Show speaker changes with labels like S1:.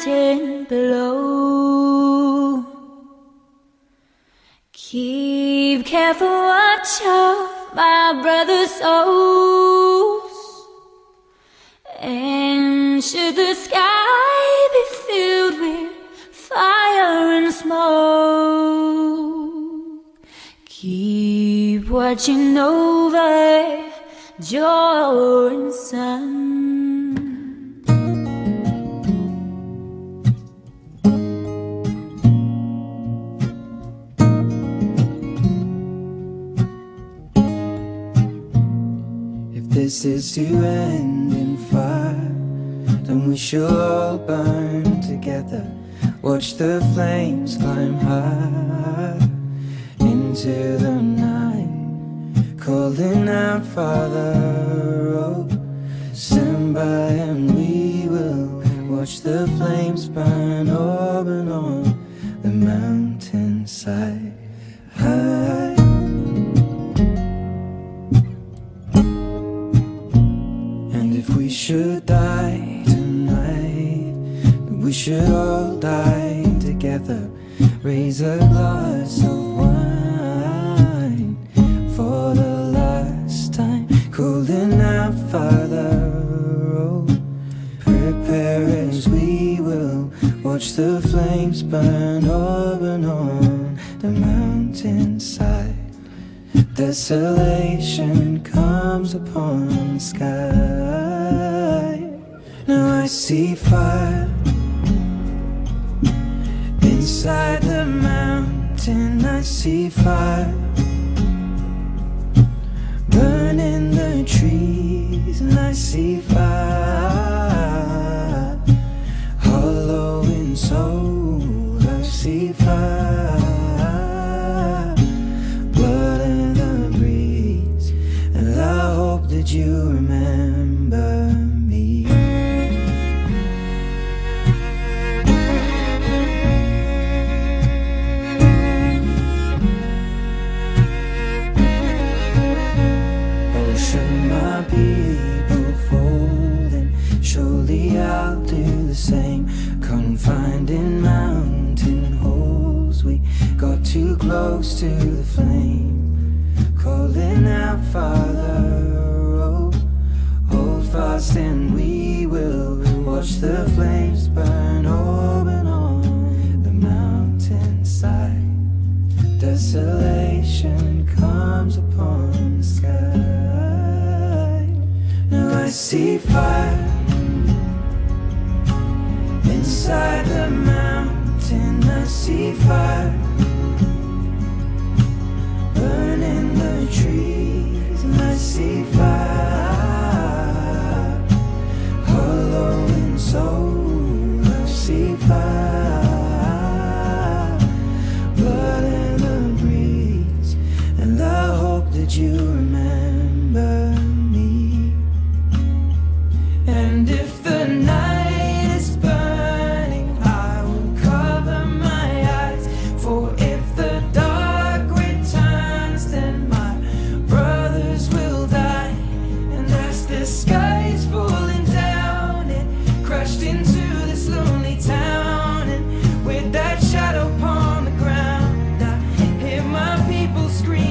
S1: mountain below. Keep careful watch of my brother's souls, and should the sky be filled with fire and smoke, keep watching over Jordan's son.
S2: This is to end in fire, then we shall all burn together. Watch the flames climb high into the night, calling out, Father, oh, stand by and we will watch the flames burn open on the mountainside. If we should die tonight, we should all die together. Raise a glass of wine for the last time, calling out, Father, oh, prepare as we will watch the flames burn open on the mountainside. Desolation comes upon the sky. Now I see fire inside the mountain. I see fire burning the trees, and I see fire hollow in soul. I see fire, blood in the breeze, and I hope that you remember me. Oh, should my people fall, then surely I'll do the same. Confined in mountain holes, we got too close to the flame, calling out, Father, oh, hold fast and we will watch the flames burn open on the mountainside. Desolation comes upon the sky. Now I see fire inside the mountain. I see fire burning the trees, and I see fire hollow in soul. I see fire, blood in the breeze, and I hope that you remember me. And if the night is burning, I will cover my eyes, for if the dark returns, then my brothers will die. And as the sky is falling down, it crashed into this lonely town, and with that shadow upon the ground, I hear my people scream.